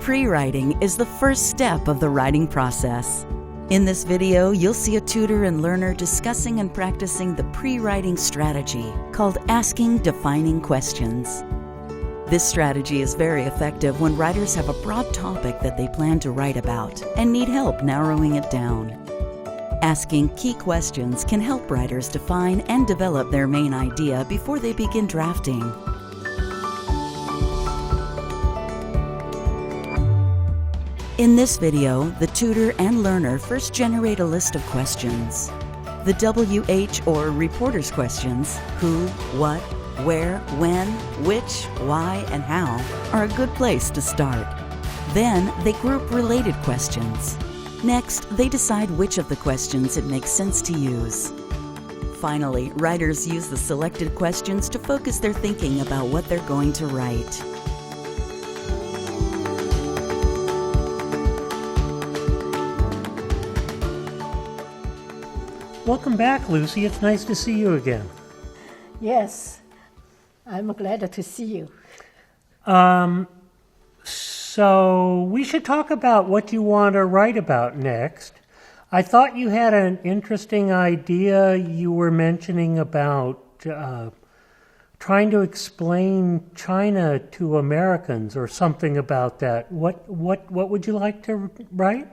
Pre-writing is the first step of the writing process. In this video, you'll see a tutor and learner discussing and practicing the pre-writing strategy called asking defining questions. This strategy is very effective when writers have a broad topic that they plan to write about and need help narrowing it down. Asking key questions can help writers define and develop their main idea before they begin drafting. In this video, the tutor and learner first generate a list of questions. The WH or reporter's questions, who, what, where, when, which, why, and how, are a good place to start. Then they group related questions. Next, they decide which of the questions it makes sense to use. Finally, writers use the selected questions to focus their thinking about what they're going to write. Welcome back, Lucy. It's nice to see you again. Yes, I'm glad to see you. So we should talk about what you want to write about next. I thought you had an interesting idea you were mentioning about trying to explain China to Americans or something about that. What would you like to write?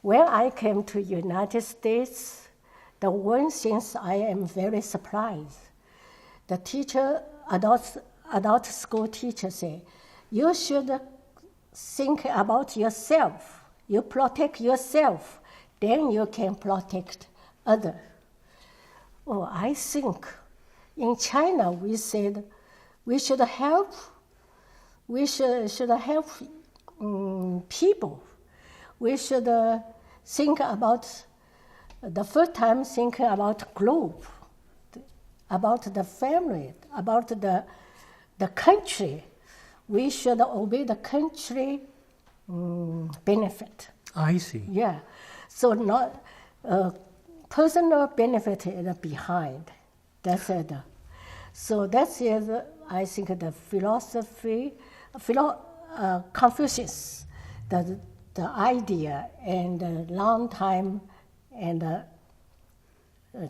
When I came to United States, the one thing I am very surprised, the teacher, adult school teacher say, you should think about yourself. You protect yourself, then you can protect others. Oh, I think in China we said we should help. We should help people. We should think about. The first time thinking about group, about the family, about the country. We should obey the country benefit. I see. Yeah. So not personal benefit is behind. That's it. So that is, I think, the philosophy, Confucius, the idea and the long time and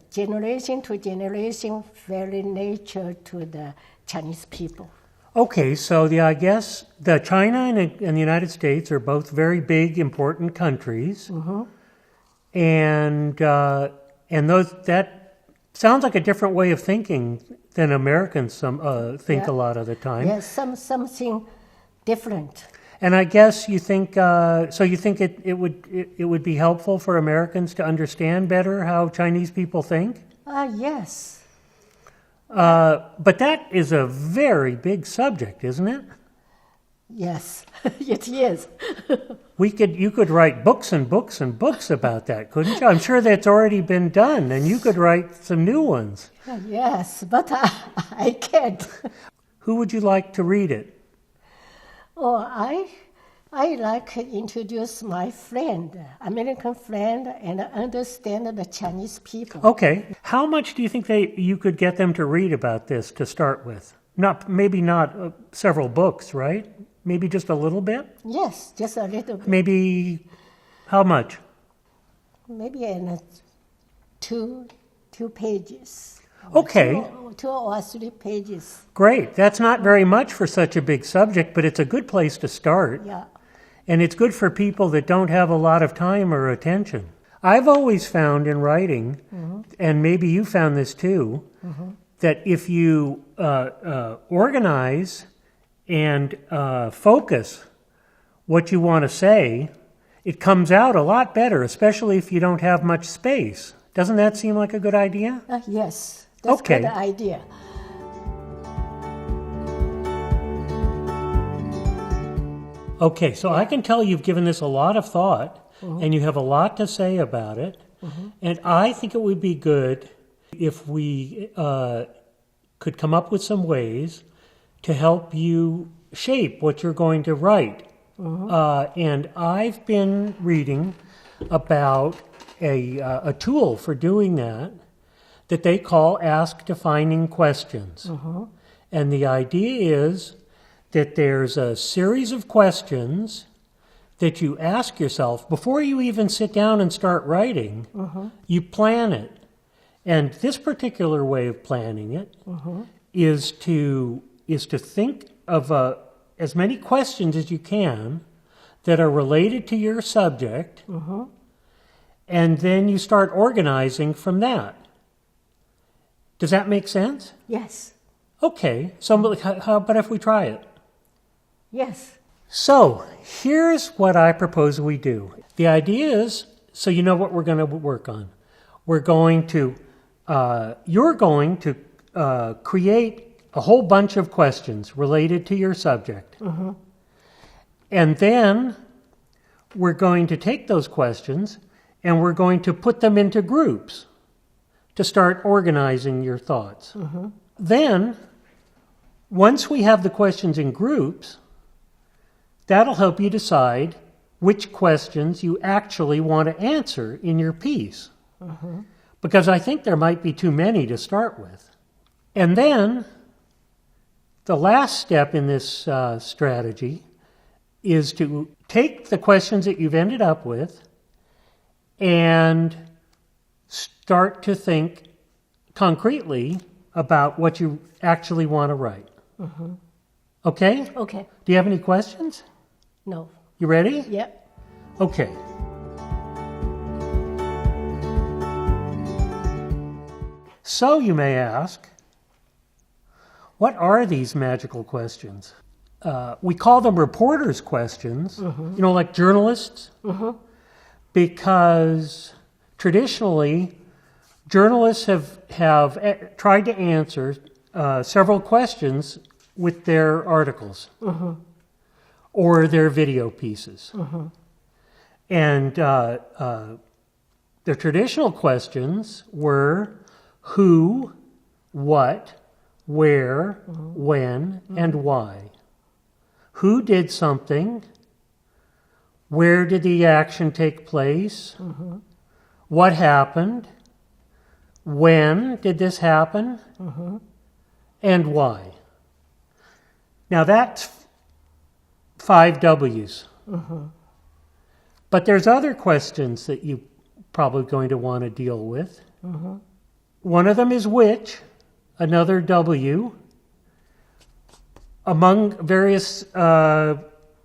generation to generation, very nature to the Chinese people. Okay, so I guess the China and the United States are both very big, important countries, and that sounds like a different way of thinking than Americans think a lot of the time. Yes, something different. And I guess you think you think it would be helpful for Americans to understand better how Chinese people think? Yes. But that is a very big subject, isn't it? Yes, it is. You could write books and books and books about that, couldn't you? I'm sure that's already been done, and you could write some new ones. Yes, but I can't. Who would you like to read it? Oh, I like to introduce my friend, American friend, and understand the Chinese people. Okay. How much do you think you could get them to read about this to start with? Maybe not several books, right? Maybe just a little bit? Yes, just a little bit. Maybe how much? Maybe in two pages. Okay. Two or 3 pages. Great. That's not very much for such a big subject, but it's a good place to start. Yeah. And it's good for people that don't have a lot of time or attention. I've always found in writing, and maybe you found this too, that if you organize and focus what you want to say, it comes out a lot better, especially if you don't have much space. Doesn't that seem like a good idea? Yes. That's Okay. a good idea. Okay, so I can tell you've given this a lot of thought, and you have a lot to say about it, and I think it would be good if we could come up with some ways to help you shape what you're going to write. And I've been reading about a tool for doing that they call Ask Defining Questions. And the idea is that there's a series of questions that you ask yourself before you even sit down and start writing. You plan it. And this particular way of planning it is to think of as many questions as you can that are related to your subject, and then you start organizing from that. Does that make sense? Yes. Okay, so how about if we try it? Yes. So here's what I propose we do. The idea is, so you know what we're going to work on. We're going to, you're going to create a whole bunch of questions related to your subject. And then we're going to take those questions and we're going to put them into groups to start organizing your thoughts. Then, once we have the questions in groups, that'll help you decide which questions you actually want to answer in your piece. Because I think there might be too many to start with. And then, the last step in this strategy is to take the questions that you've ended up with and start to think concretely about what you actually want to write. Okay? Okay. Do you have any questions? No. You ready? Yep. Okay. So you may ask, what are these magical questions? We call them reporters' questions, like journalists, because traditionally journalists have tried to answer several questions with their articles or their video pieces. And the traditional questions were who, what, where, when, and why. Who did something? Where did the action take place? What happened? When did this happen? And why? Now that's 5 W's. But there's other questions that you're probably going to want to deal with. One of them is which, another W. Among various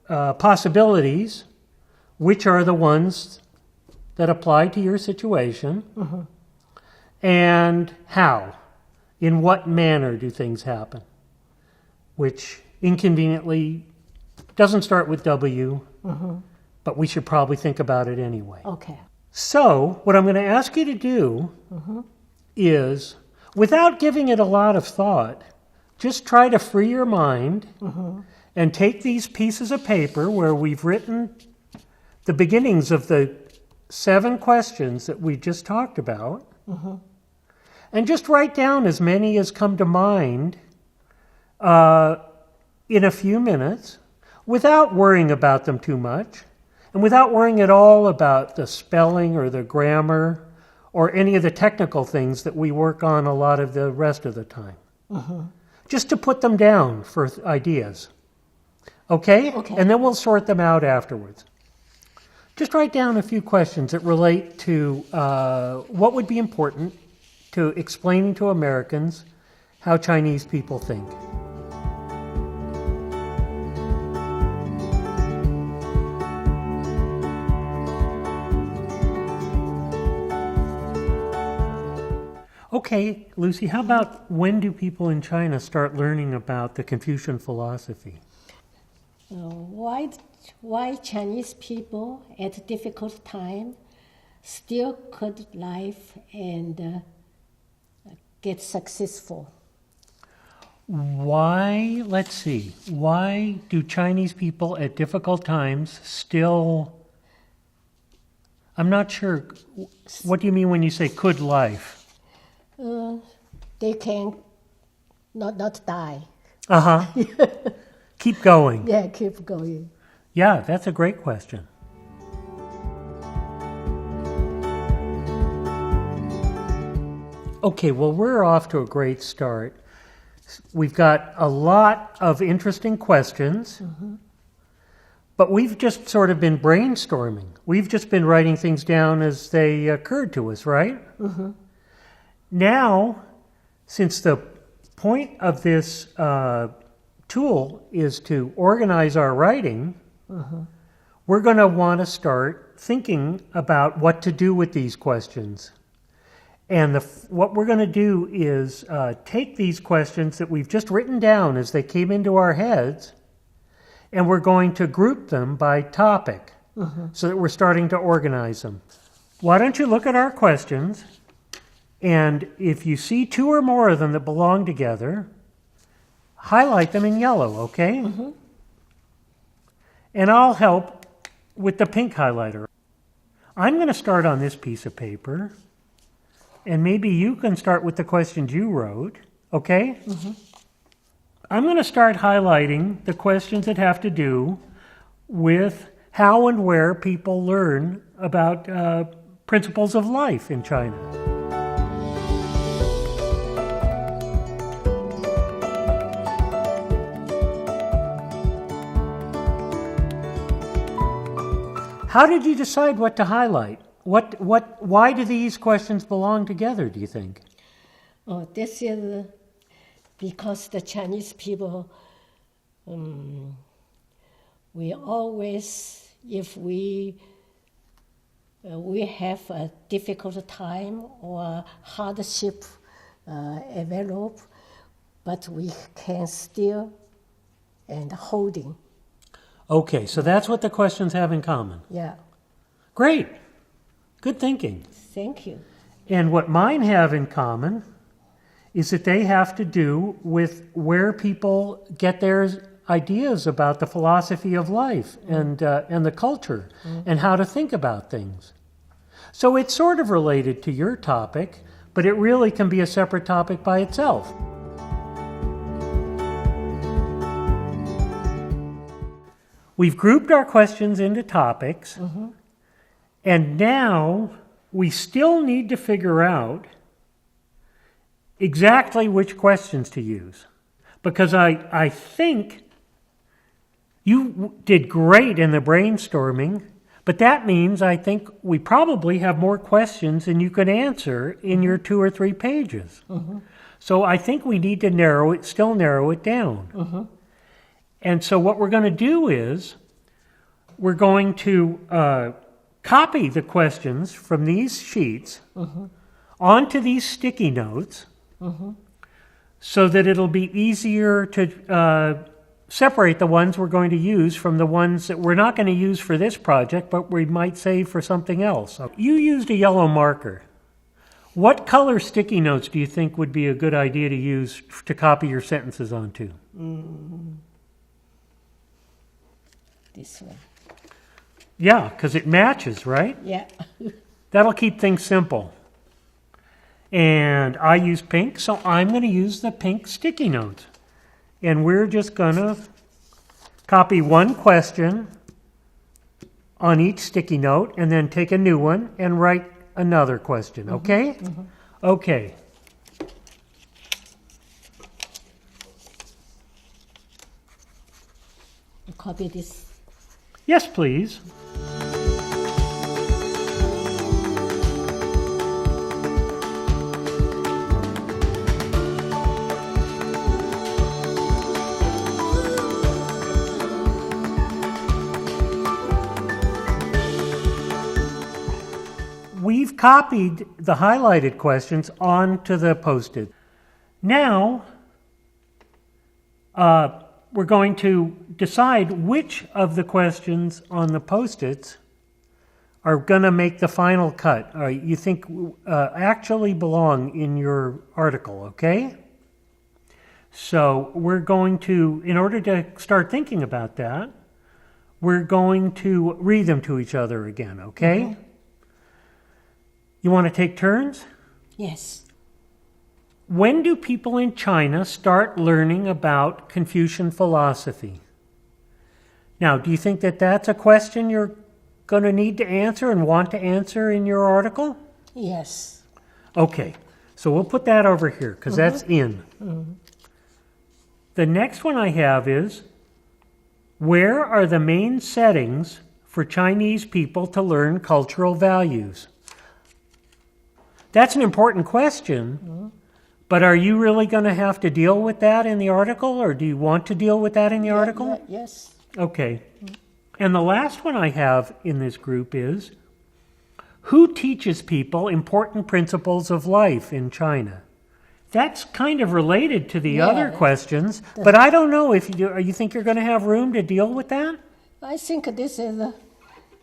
possibilities, which are the ones that apply to your situation, and how, in what manner do things happen, which inconveniently doesn't start with W, but we should probably think about it anyway. Okay. So, what I'm going to ask you to do is, without giving it a lot of thought, just try to free your mind and take these pieces of paper where we've written the beginnings of the 7 questions that we just talked about, and just write down as many as come to mind in a few minutes without worrying about them too much and without worrying at all about the spelling or the grammar or any of the technical things that we work on a lot of the rest of the time. Just to put them down for ideas. Okay? Okay. And then we'll sort them out afterwards. Just write down a few questions that relate to what would be important to explaining to Americans how Chinese people think. Okay, Lucy, how about when do people in China start learning about the Confucian philosophy? Why Chinese people at a difficult time still could live and get successful? Why, let's see, why do Chinese people at difficult times still, I'm not sure, what do you mean when you say could life? They can not die. Keep going. Yeah, keep going. Yeah, that's a great question. Okay, well, we're off to a great start. We've got a lot of interesting questions, but we've just sort of been brainstorming. We've just been writing things down as they occurred to us, right? Now, since the point of this tool is to organize our writing, we're going to want to start thinking about what to do with these questions. And what we're going to do is take these questions that we've just written down as they came into our heads, and we're going to group them by topic so that we're starting to organize them. Why don't you look at our questions, and if you see two or more of them that belong together, highlight them in yellow, okay? And I'll help with the pink highlighter. I'm going to start on this piece of paper, and maybe you can start with the questions you wrote, okay? I'm going to start highlighting the questions that have to do with how and where people learn about principles of life in China. How did you decide what to highlight? Why do these questions belong together, do you think? Oh, this is because the Chinese people, we always, if we have a difficult time or hardship develop, but we can still and holding. Okay, so that's what the questions have in common. Yeah, Great. Good thinking. thank you. And what mine have in common is that they have to do with where people get their ideas about the philosophy of life and the culture and how to think about things. So it's sort of related to your topic, but it really can be a separate topic by itself. We've grouped our questions into topics, and now we still need to figure out exactly which questions to use. Because I think you did great in the brainstorming, but that means I think we probably have more questions than you could answer in your 2 or 3 pages. So I think we need to still narrow it down. And so what we're going to do is we're going to copy the questions from these sheets onto these sticky notes so that it'll be easier to separate the ones we're going to use from the ones that we're not going to use for this project, but we might save for something else. You used a yellow marker. What color sticky notes do you think would be a good idea to use to copy your sentences onto? This one. Yeah, because it matches, right? Yeah. That'll keep things simple. And I use pink, so I'm going to use the pink sticky notes. And we're just going to copy one question on each sticky note and then take a new one and write another question, okay? Okay. Copy this. Yes, please. We've copied the highlighted questions onto the Post-it. Now, we're going to decide which of the questions on the Post-its are going to make the final cut, or you think actually belong in your article, okay? So we're going to, in order to start thinking about that, we're going to read them to each other again, okay? You want to take turns? Yes. When do people in China start learning about Confucian philosophy? Now, do you think that that's a question you're going to need to answer and want to answer in your article? Yes. Okay. So we'll put that over here because that's in. The next one I have is, where are the main settings for Chinese people to learn cultural values? That's an important question, but are you really going to have to deal with that in the article, or do you want to deal with that in the article? Yes. Okay. And the last one I have in this group is, who teaches people important principles of life in China? That's kind of related to the other questions, but I don't know if you think you're going to have room to deal with that? I think this is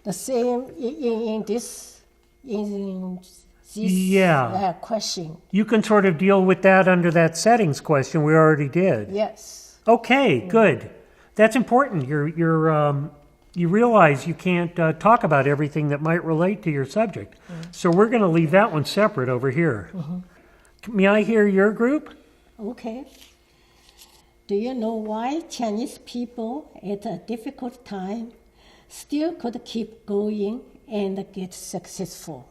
the same in this question. You can sort of deal with that under that settings question we already did. Yes. Okay, good. That's important. You realize you can't talk about everything that might relate to your subject. So we're going to leave that one separate over here. May I hear your group? Okay. Do you know why Chinese people at a difficult time still could keep going and get successful?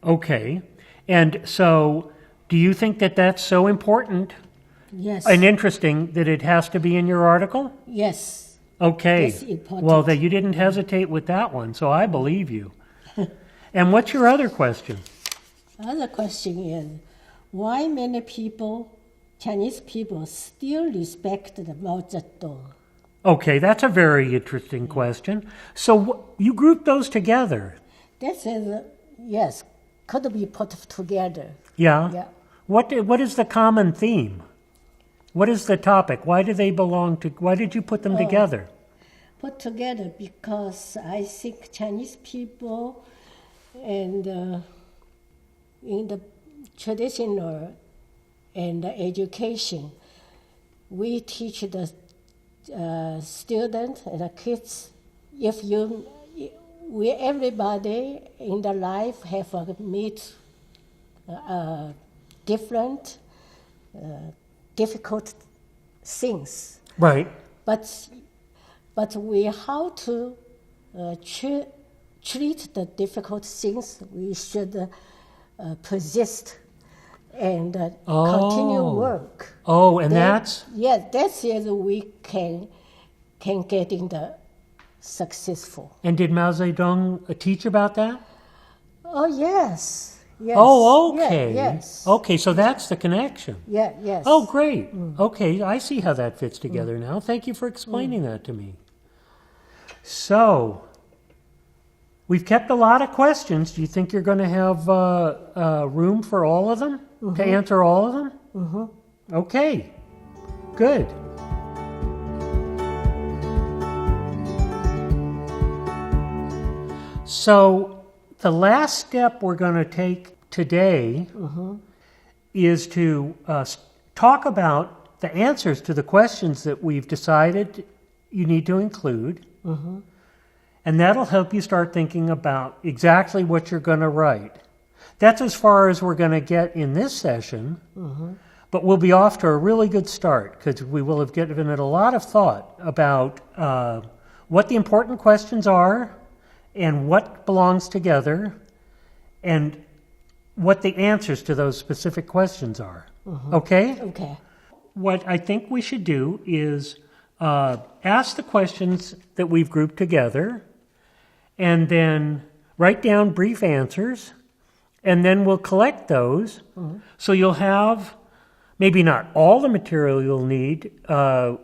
Okay. And so do you think that that's so important Yes. and interesting that it has to be in your article? Yes. Okay. That's important. Well, that you didn't hesitate with that one, so I believe you. And what's your other question? Other question is, why many people, Chinese people, still respect the Mao Zedong? Okay, that's a very interesting question. So you group those together. This is, yes, could be put together. Yeah? Yeah. What is the common theme? What is the topic? Why do they belong to, why did you put them together? Put together because I think Chinese people and in the traditional and the education, we teach the students and the kids, everybody in the life have meet different difficult things. Right. But we how to treat the difficult things. We should persist and continue work. Oh, and that's? Yes, that's it. We can get in the successful. And did Mao Zedong teach about that? Oh yes. Yes. Oh, okay. Yes. Okay, so that's the connection. Yeah. Yes. Oh, great. Okay, I see how that fits together now. Thank you for explaining that to me. So, we've kept a lot of questions. Do you think you're going to have room for all of them? To answer all of them? Okay, good. So, the last step we're going to take today is to talk about the answers to the questions that we've decided you need to include. And that'll help you start thinking about exactly what you're going to write. That's as far as we're going to get in this session, but we'll be off to a really good start because we will have given it a lot of thought about what the important questions are and what belongs together and what the answers to those specific questions are. Okay? Okay. What I think we should do is ask the questions that we've grouped together and then write down brief answers, and then we'll collect those. So you'll have maybe not all the material you'll need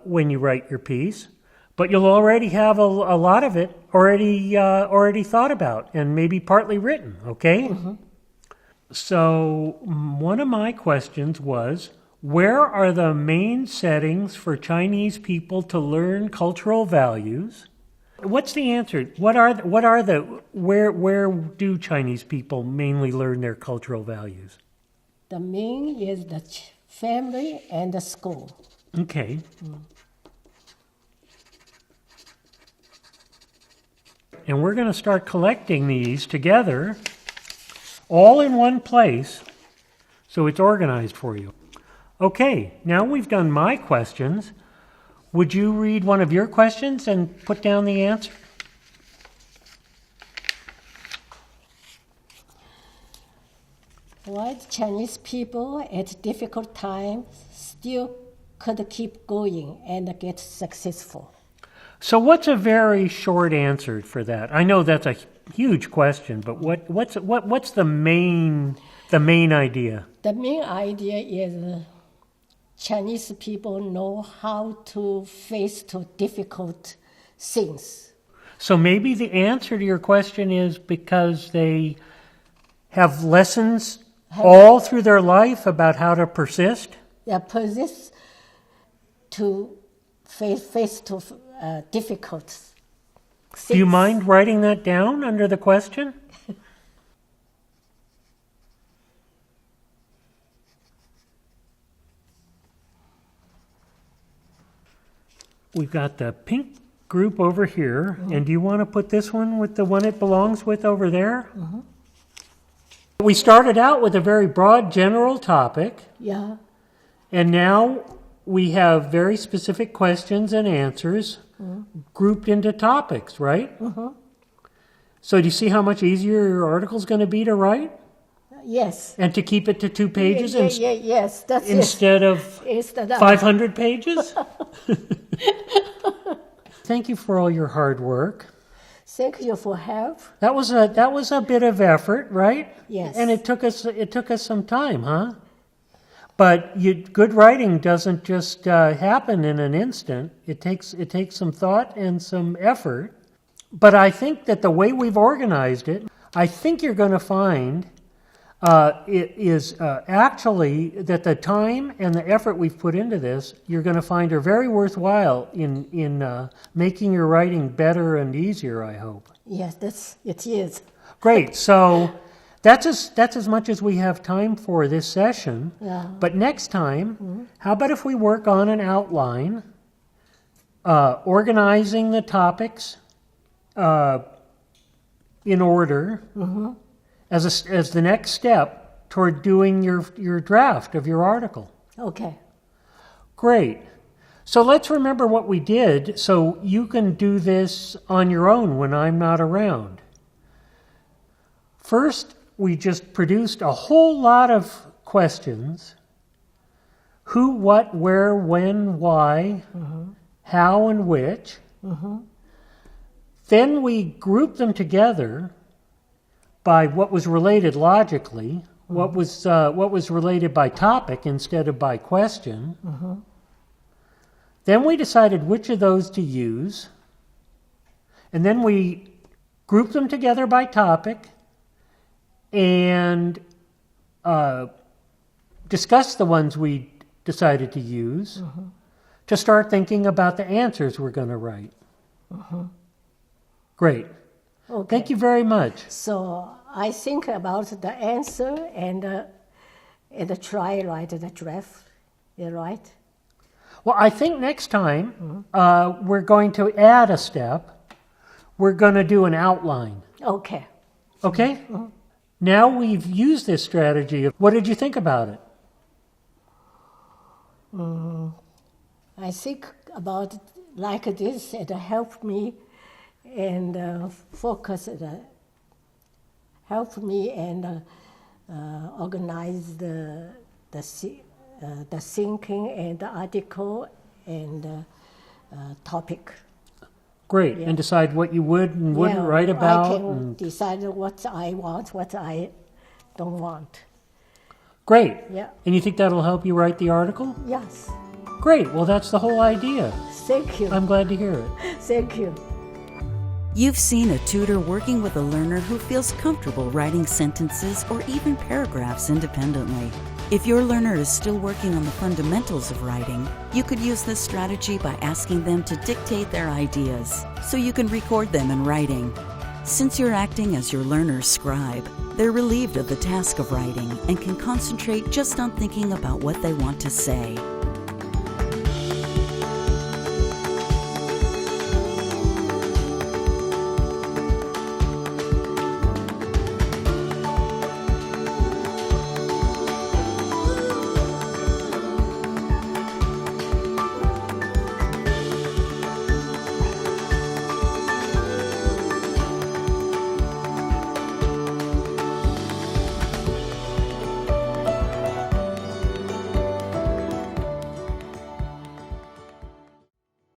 when you write your piece, but you'll already have a lot of it already thought about and maybe partly written, okay? So one of my questions was, where are the main settings for Chinese people to learn cultural values? What's the answer? Where do Chinese people mainly learn their cultural values? The main is the family and the school. Okay. And we're going to start collecting these together, all in one place, so it's organized for you. Okay, now we've done my questions. Would you read one of your questions and put down the answer? Why the Chinese people at difficult times still could keep going and get successful? So what's a very short answer for that? I know that's a huge question, but what's the main idea? The main idea is Chinese people know how to face to difficult things. So maybe the answer to your question is because they have lessons all through their life about how to persist? They persist to face to difficult things. Do you mind writing that down under the question? We've got the pink group over here, and do you want to put this one with the one it belongs with over there? We started out with a very broad general topic, Yeah. and now we have very specific questions and answers grouped into topics, right? So do you see how much easier your article is going to be to write? Yes. And to keep it to 2 pages Yes, that's instead of Instead of 500 pages? Thank you for all your hard work. Thank you for help. That was a bit of effort, right? Yes. And it took us some time, huh? But good writing doesn't just happen in an instant. It takes some thought and some effort. But I think that the way we've organized it, I think you're going to find it is actually that the time and the effort we've put into this, you're going to find are very worthwhile in making your writing better and easier, I hope. Yes, it is. Great. So that's as much as we have time for this session. Yeah. But next time, how about if we work on an outline, organizing the topics in order as the next step toward doing your draft of your article. Okay. Great. So let's remember what we did so you can do this on your own when I'm not around. First, we just produced a whole lot of questions. Who, what, where, when, why, how, and which. Then we grouped them together by what was related logically, what was related by topic instead of by question. Then we decided which of those to use, and then we grouped them together by topic and discussed the ones we decided to use to start thinking about the answers we're going to write. Great. Okay. Thank you very much. So I think about the answer and try write the draft. You right? Well, I think next time we're going to add a step. We're going to do an outline. Okay. Okay? Now we've used this strategy. What did you think about it? I think about it like this. It helped me and focus. Helped me and organize the thinking and the article and topic. Great. Yeah. And decide what you would and wouldn't write about. I can decide what I want, what I don't want. Great. Yeah. And you think that'll help you write the article? Yes. Great. Well, that's the whole idea. Thank you. I'm glad to hear it. Thank you. You've seen a tutor working with a learner who feels comfortable writing sentences or even paragraphs independently. If your learner is still working on the fundamentals of writing, you could use this strategy by asking them to dictate their ideas so you can record them in writing. Since you're acting as your learner's scribe, they're relieved of the task of writing and can concentrate just on thinking about what they want to say.